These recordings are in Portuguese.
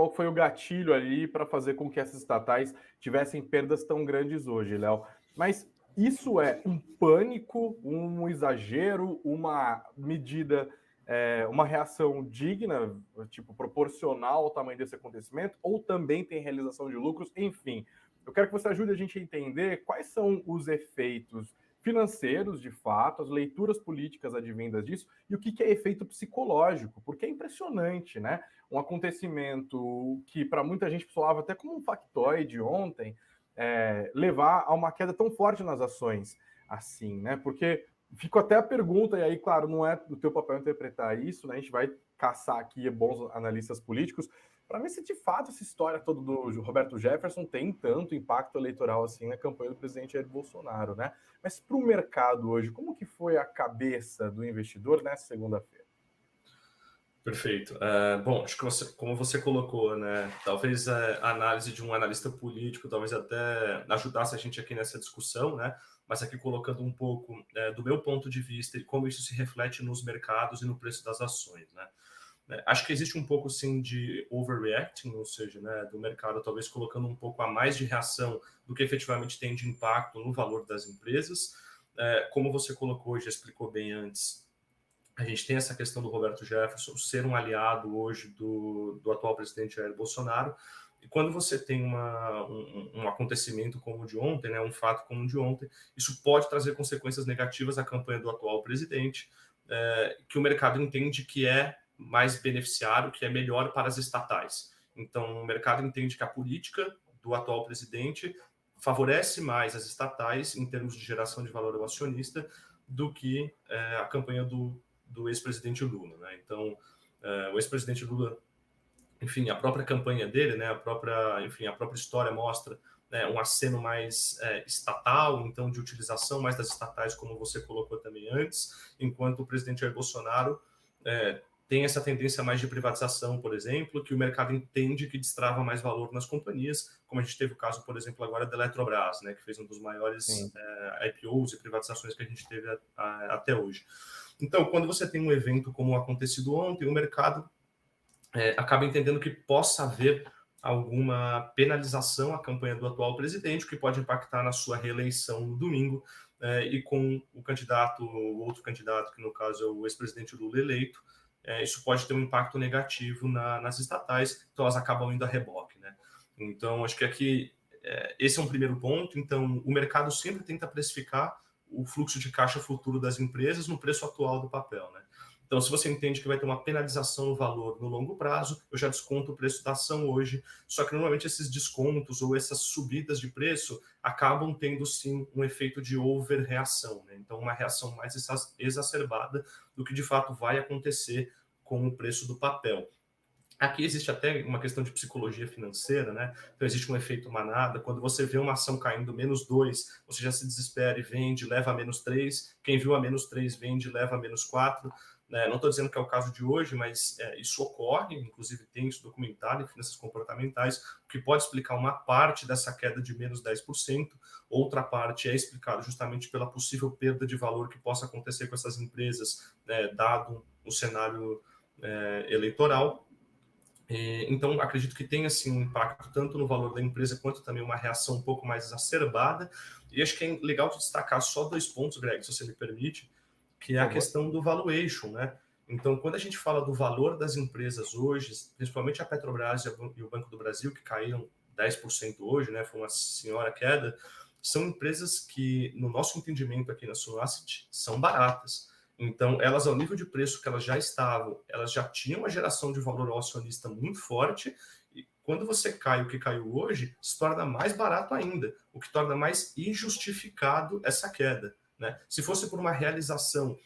qual foi o gatilho ali para fazer com que essas estatais tivessem perdas tão grandes hoje, Léo. Mas isso é um pânico, um exagero, uma medida, uma reação digna, tipo, proporcional ao tamanho desse acontecimento, ou também tem realização de lucros? Enfim, eu quero que você ajude a gente a entender quais são os efeitos financeiros, de fato, as leituras políticas advindas disso e o que é efeito psicológico, porque é impressionante, né? Um acontecimento que para muita gente soava até como um factoide ontem, levar a uma queda tão forte nas ações assim, né? Porque fico até a pergunta, e aí, claro, não é do teu papel interpretar isso, né? A gente vai caçar aqui bons analistas políticos para ver se de fato essa história toda do Roberto Jefferson tem tanto impacto eleitoral assim na campanha do presidente Jair Bolsonaro, né? Mas para o mercado hoje, como que foi a cabeça do investidor nessa segunda-feira? Perfeito. Bom, acho que como você colocou, né, talvez a análise de um analista político talvez até ajudasse a gente aqui nessa discussão, né, mas aqui colocando um pouco do meu ponto de vista e como isso se reflete nos mercados e no preço das ações, né. Acho que existe um pouco, sim, de overreacting, ou seja, né, do mercado talvez colocando um pouco a mais de reação do que efetivamente tem de impacto no valor das empresas. Como você colocou e já explicou bem antes, a gente tem essa questão do Roberto Jefferson ser um aliado hoje do atual presidente Jair Bolsonaro. E quando você tem um acontecimento como o de ontem, né, um fato como o de ontem, isso pode trazer consequências negativas à campanha do atual presidente, que o mercado entende que é mais beneficiário, que é melhor para as estatais. Então, o mercado entende que a política do atual presidente favorece mais as estatais em termos de geração de valor ao acionista do que a campanha do ex-presidente Lula, né? Então, o ex-presidente Lula, enfim, a própria campanha dele, né, enfim, a própria história mostra, né, um aceno mais estatal, então de utilização mais das estatais, como você colocou também antes, enquanto o presidente Jair Bolsonaro tem essa tendência mais de privatização, por exemplo, que o mercado entende que destrava mais valor nas companhias, como a gente teve o caso, por exemplo, agora da Eletrobras, né, que fez um dos maiores IPOs e privatizações que a gente teve até hoje. Então, quando você tem um evento como o acontecido ontem, o mercado acaba entendendo que possa haver alguma penalização à campanha do atual presidente, o que pode impactar na sua reeleição no domingo, e com o outro candidato, que no caso é o ex-presidente Lula eleito, isso pode ter um impacto negativo nas estatais, então elas acabam indo a reboque, né? Então, acho que aqui esse é um primeiro ponto. Então, o mercado sempre tenta precificar o fluxo de caixa futuro das empresas no preço atual do papel, né? Então, se você entende que vai ter uma penalização no valor no longo prazo, eu já desconto o preço da ação hoje. Só que normalmente esses descontos ou essas subidas de preço acabam tendo sim um efeito de overreação, né? Então, uma reação mais exacerbada do que de fato vai acontecer com o preço do papel. Aqui existe até uma questão de psicologia financeira, né? Então existe um efeito manada. Quando você vê uma ação caindo -2, você já se desespera e vende, leva a -3. Quem viu a -3 vende, leva a -4. Né? Não estou dizendo que é o caso de hoje, mas isso ocorre. Inclusive tem isso documentado em finanças comportamentais, o que pode explicar uma parte dessa queda de -10%. Outra parte é explicada justamente pela possível perda de valor que possa acontecer com essas empresas, né, dado o cenário eleitoral. Então, acredito que tenha assim, um impacto tanto no valor da empresa quanto também uma reação um pouco mais exacerbada. E acho que é legal de destacar só 2 pontos, Greg, se você me permite, que é Por a favor. questão do valuation, né? Então, quando a gente fala do valor das empresas hoje, principalmente a Petrobras e o Banco do Brasil, que caíram 10% hoje, né? Foi uma senhora queda, são empresas que, no nosso entendimento aqui na Sunasset, são baratas. Então, elas, ao nível de preço que elas já estavam, elas já tinham uma geração de valor ao acionista muito forte, e quando você cai o que caiu hoje, se torna mais barato ainda, o que torna mais injustificado essa queda, né? Se fosse por uma realização,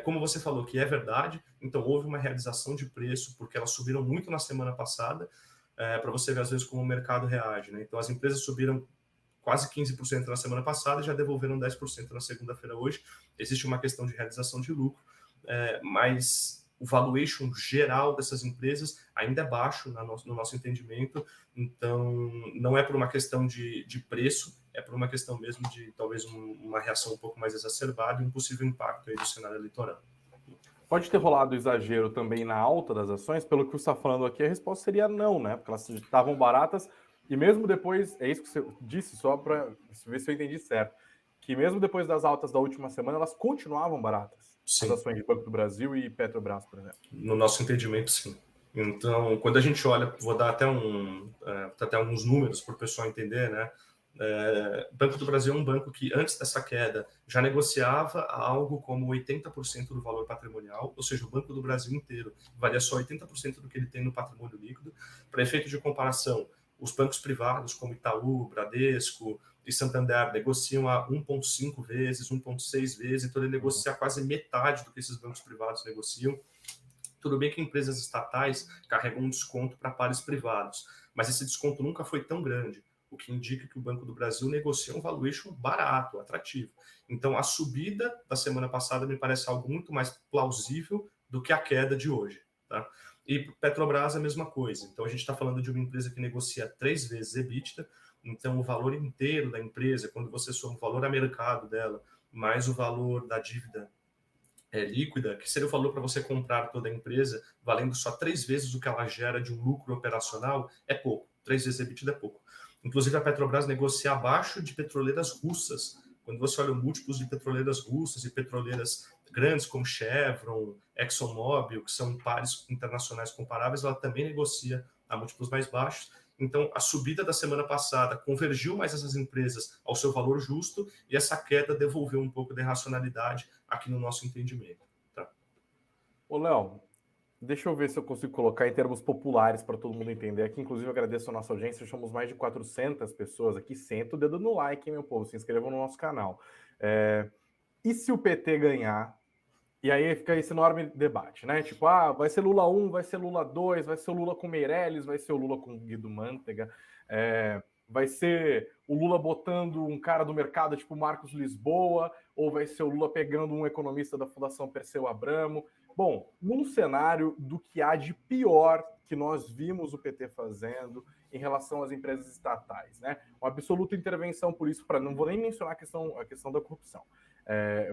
como você falou, que é verdade, então houve uma realização de preço, porque elas subiram muito na semana passada, para você ver às vezes como o mercado reage, né? Então, as empresas subiram quase 15% na semana passada e já devolveram 10% na segunda-feira hoje. Existe uma questão de realização de lucro, mas o valuation geral dessas empresas ainda é baixo no nosso entendimento, então não é por uma questão de preço, é por uma questão mesmo de talvez uma reação um pouco mais exacerbada e um possível impacto aí do cenário eleitoral. Pode ter rolado exagero também na alta das ações? Pelo que você está falando aqui, a resposta seria não, né? Porque elas estavam baratas e mesmo depois, é isso que você disse, só para ver se eu entendi certo, que mesmo depois das altas da última semana, elas continuavam baratas, as Sim, ações de Banco do Brasil e Petrobras, por exemplo. no nosso entendimento, sim. Então, quando a gente olha, vou dar até até alguns números para o pessoal entender, né? Banco do Brasil é um banco que, antes dessa queda, já negociava algo como 80% do valor patrimonial, ou seja, o Banco do Brasil inteiro valia só 80% do que ele tem no patrimônio líquido. Para efeito de comparação, os bancos privados, como Itaú, Bradesco e Santander, negociam a 1,5 vezes, 1,6 vezes, então ele negocia quase metade do que esses bancos privados negociam. Tudo bem que empresas estatais carregam um desconto para pares privados, mas esse desconto nunca foi tão grande, o que indica que o Banco do Brasil negocia um valuation barato, atrativo. Então, a subida da semana passada me parece algo muito mais plausível do que a queda de hoje. Tá? E Petrobras é a mesma coisa. Então, a gente está falando de uma empresa que negocia 3 vezes EBITDA, então o valor inteiro da empresa, quando você soma o valor a mercado dela, mais o valor da dívida líquida, que seria o valor para você comprar toda a empresa, valendo só 3 vezes o que ela gera de um lucro operacional, é pouco. 3 vezes EBITDA é pouco. Inclusive, a Petrobras negocia abaixo de petroleiras russas. Quando você olha múltiplos de petroleiras russas e petroleiras grandes como Chevron, ExxonMobil, que são pares internacionais comparáveis, ela também negocia a múltiplos mais baixos. Então, a subida da semana passada convergiu mais essas empresas ao seu valor justo e essa queda devolveu um pouco da irracionalidade aqui no nosso entendimento. Tá? Ô, Léo, deixa eu ver se eu consigo colocar em termos populares para todo mundo entender. Aqui, inclusive, eu agradeço a nossa audiência. Somos mais de 400 pessoas aqui. Senta o dedo no like, hein, meu povo. Se inscrevam no nosso canal. E se o PT ganhar? E aí fica esse enorme debate, né? Tipo, vai ser Lula 1, vai ser Lula 2, vai ser o Lula com Meirelles, vai ser o Lula com Guido Mantega, vai ser o Lula botando um cara do mercado tipo Marcos Lisboa, ou vai ser o Lula pegando um economista da Fundação Perseu Abramo. Bom, num cenário do que há de pior que nós vimos o PT fazendo em relação às empresas estatais, né? Uma absoluta intervenção por isso, não vou nem mencionar a questão da corrupção.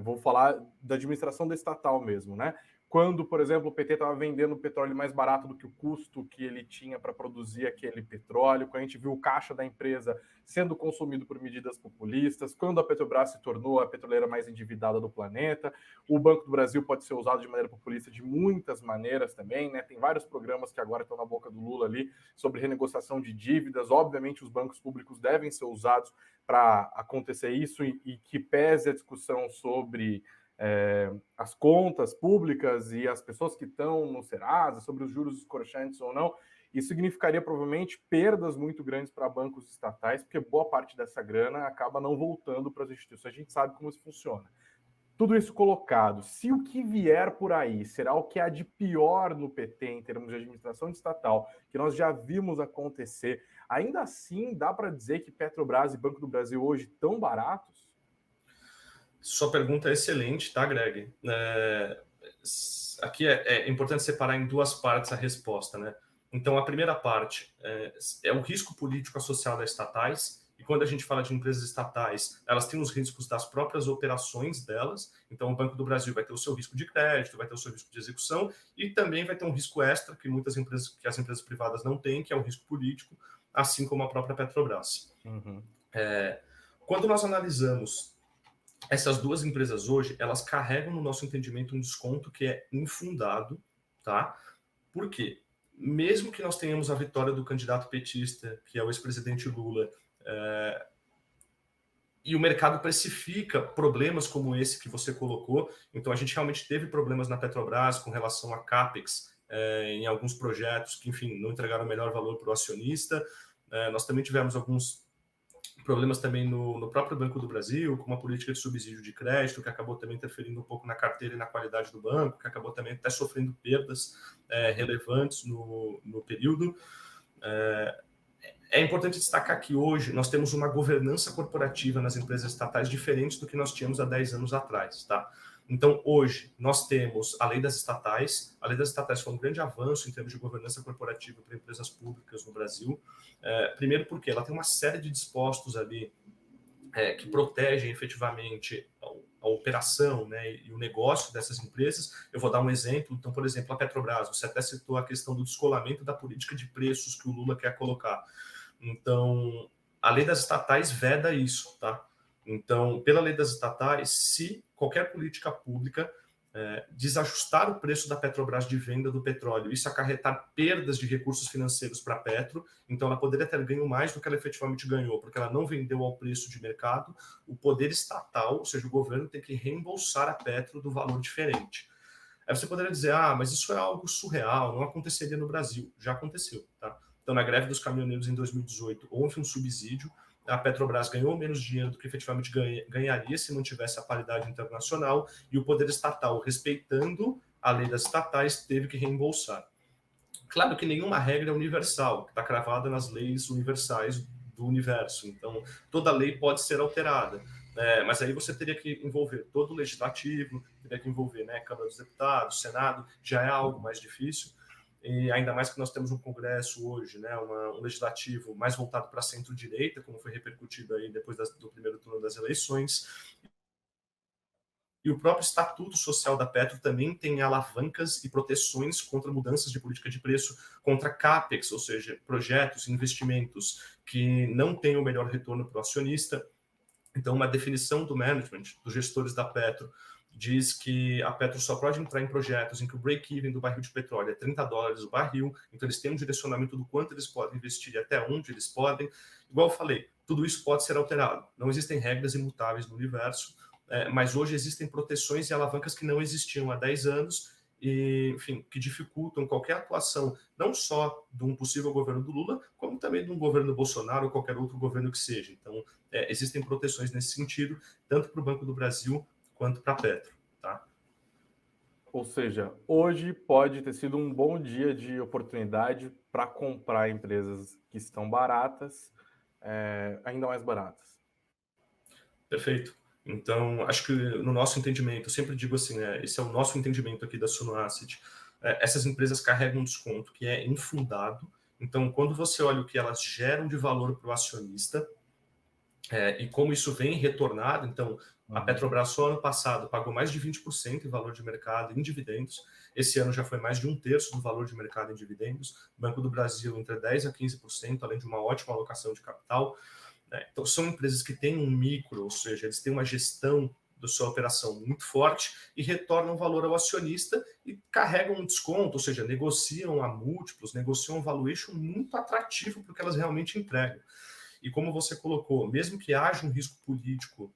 Vou falar da administração da estatal mesmo, né? Quando, por exemplo, o PT estava vendendo petróleo mais barato do que o custo que ele tinha para produzir aquele petróleo, quando a gente viu o caixa da empresa sendo consumido por medidas populistas, quando a Petrobras se tornou a petroleira mais endividada do planeta, o Banco do Brasil pode ser usado de maneira populista de muitas maneiras também, né? Tem vários programas que agora estão na boca do Lula ali sobre renegociação de dívidas. Obviamente, os bancos públicos devem ser usados para acontecer isso e que pese a discussão sobre as contas públicas e as pessoas que estão no Serasa, sobre os juros escorchantes ou não, isso significaria provavelmente perdas muito grandes para bancos estatais, porque boa parte dessa grana acaba não voltando para as instituições. A gente sabe como isso funciona. Tudo isso colocado, se o que vier por aí será o que há de pior no PT em termos de administração estatal, que nós já vimos acontecer, ainda assim dá para dizer que Petrobras e Banco do Brasil hoje estão baratos? Sua pergunta é excelente, tá, Greg? Aqui é importante separar em duas partes a resposta, né? Então, a primeira parte é o risco político associado a estatais, e quando a gente fala de empresas estatais, elas têm os riscos das próprias operações delas. Então, o Banco do Brasil vai ter o seu risco de crédito, vai ter o seu risco de execução, e também vai ter um risco extra que as empresas privadas não têm, que é o risco político, assim como a própria Petrobras. Uhum. Quando nós analisamos essas duas empresas hoje, elas carregam no nosso entendimento um desconto que é infundado, tá? Por quê? Mesmo que nós tenhamos a vitória do candidato petista, que é o ex-presidente Lula, e o mercado precifica problemas como esse que você colocou, então a gente realmente teve problemas na Petrobras com relação a CAPEX em alguns projetos que, enfim, não entregaram o melhor valor para o acionista. Nós também tivemos alguns problemas também no próprio Banco do Brasil, com uma política de subsídio de crédito, que acabou também interferindo um pouco na carteira e na qualidade do banco, que acabou também até sofrendo perdas relevantes no período. É importante destacar que hoje nós temos uma governança corporativa nas empresas estatais diferente do que nós tínhamos há 10 anos atrás, tá? Então, hoje, nós temos a lei das estatais. A lei das estatais foi um grande avanço em termos de governança corporativa para empresas públicas no Brasil. Primeiro porque ela tem uma série de dispostos ali que protegem efetivamente a operação, né, e o negócio dessas empresas. Eu vou dar um exemplo. Então, por exemplo, a Petrobras, você até citou a questão do descolamento da política de preços que o Lula quer colocar. Então, a lei das estatais veda isso, tá? Então, pela lei das estatais, se qualquer política pública desajustar o preço da Petrobras de venda do petróleo, isso acarretar perdas de recursos financeiros para a Petro, então ela poderia ter ganho mais do que ela efetivamente ganhou, porque ela não vendeu ao preço de mercado, o poder estatal, ou seja, o governo tem que reembolsar a Petro do valor diferente. Aí você poderia dizer, mas isso é algo surreal, não aconteceria no Brasil. Já aconteceu, tá? Então, na greve dos caminhoneiros em 2018, houve um subsídio, a Petrobras ganhou menos dinheiro do que efetivamente ganharia se mantivesse a paridade internacional, e o poder estatal, respeitando a lei das estatais, teve que reembolsar. Claro que nenhuma regra é universal, que está cravada nas leis universais do universo, então toda lei pode ser alterada. Mas aí você teria que envolver todo o legislativo, teria que envolver, né, Câmara dos Deputados, Senado, já é algo mais difícil. E ainda mais que nós temos um Congresso hoje, né, um legislativo mais voltado para a centro-direita, como foi repercutido aí depois do primeiro turno das eleições. E o próprio Estatuto Social da Petro também tem alavancas e proteções contra mudanças de política de preço, contra CAPEX, ou seja, projetos, investimentos que não têm o melhor retorno para o acionista. Então, uma definição do management, dos gestores da Petro, diz que a Petro só pode entrar em projetos em que o break-even do barril de petróleo é $30 o barril, então eles têm um direcionamento do quanto eles podem investir e até onde eles podem. Igual eu falei, tudo isso pode ser alterado. Não existem regras imutáveis no universo, mas hoje existem proteções e alavancas que não existiam há 10 anos e, enfim, que dificultam qualquer atuação, não só de um possível governo do Lula, como também de um governo do Bolsonaro ou qualquer outro governo que seja. Então, existem proteções nesse sentido, tanto para o Banco do Brasil quanto para a Petro, tá? Ou seja, hoje pode ter sido um bom dia de oportunidade para comprar empresas que estão baratas, ainda mais baratas. Perfeito. Então, acho que no nosso entendimento, eu sempre digo assim, esse é o nosso entendimento aqui da Suno Asset, essas empresas carregam um desconto que é infundado. Então, quando você olha o que elas geram de valor para o acionista, e como isso vem retornado, então, a Petrobras só ano passado pagou mais de 20% em valor de mercado em dividendos, esse ano já foi mais de 1/3 do valor de mercado em dividendos, Banco do Brasil entre 10% a 15%, além de uma ótima alocação de capital. Então, são empresas que têm um micro, ou seja, eles têm uma gestão da sua operação muito forte e retornam valor ao acionista e carregam um desconto, ou seja, negociam a múltiplos, negociam um valuation muito atrativo para o que elas realmente entregam. E como você colocou, mesmo que haja um risco político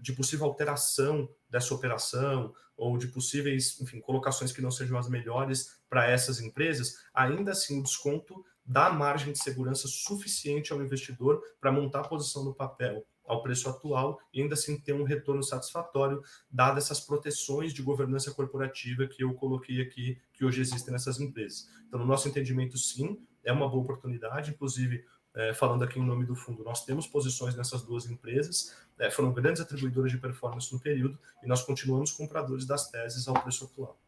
de possível alteração dessa operação ou de possíveis, enfim, colocações que não sejam as melhores para essas empresas, ainda assim o desconto dá margem de segurança suficiente ao investidor para montar a posição no papel ao preço atual e ainda assim ter um retorno satisfatório, dadas essas proteções de governança corporativa que eu coloquei aqui, que hoje existem nessas empresas. Então, no nosso entendimento, sim, é uma boa oportunidade, inclusive, falando aqui em nome do fundo, nós temos posições nessas duas empresas, foram grandes atribuidoras de performance no período e nós continuamos compradores das teses ao preço atual.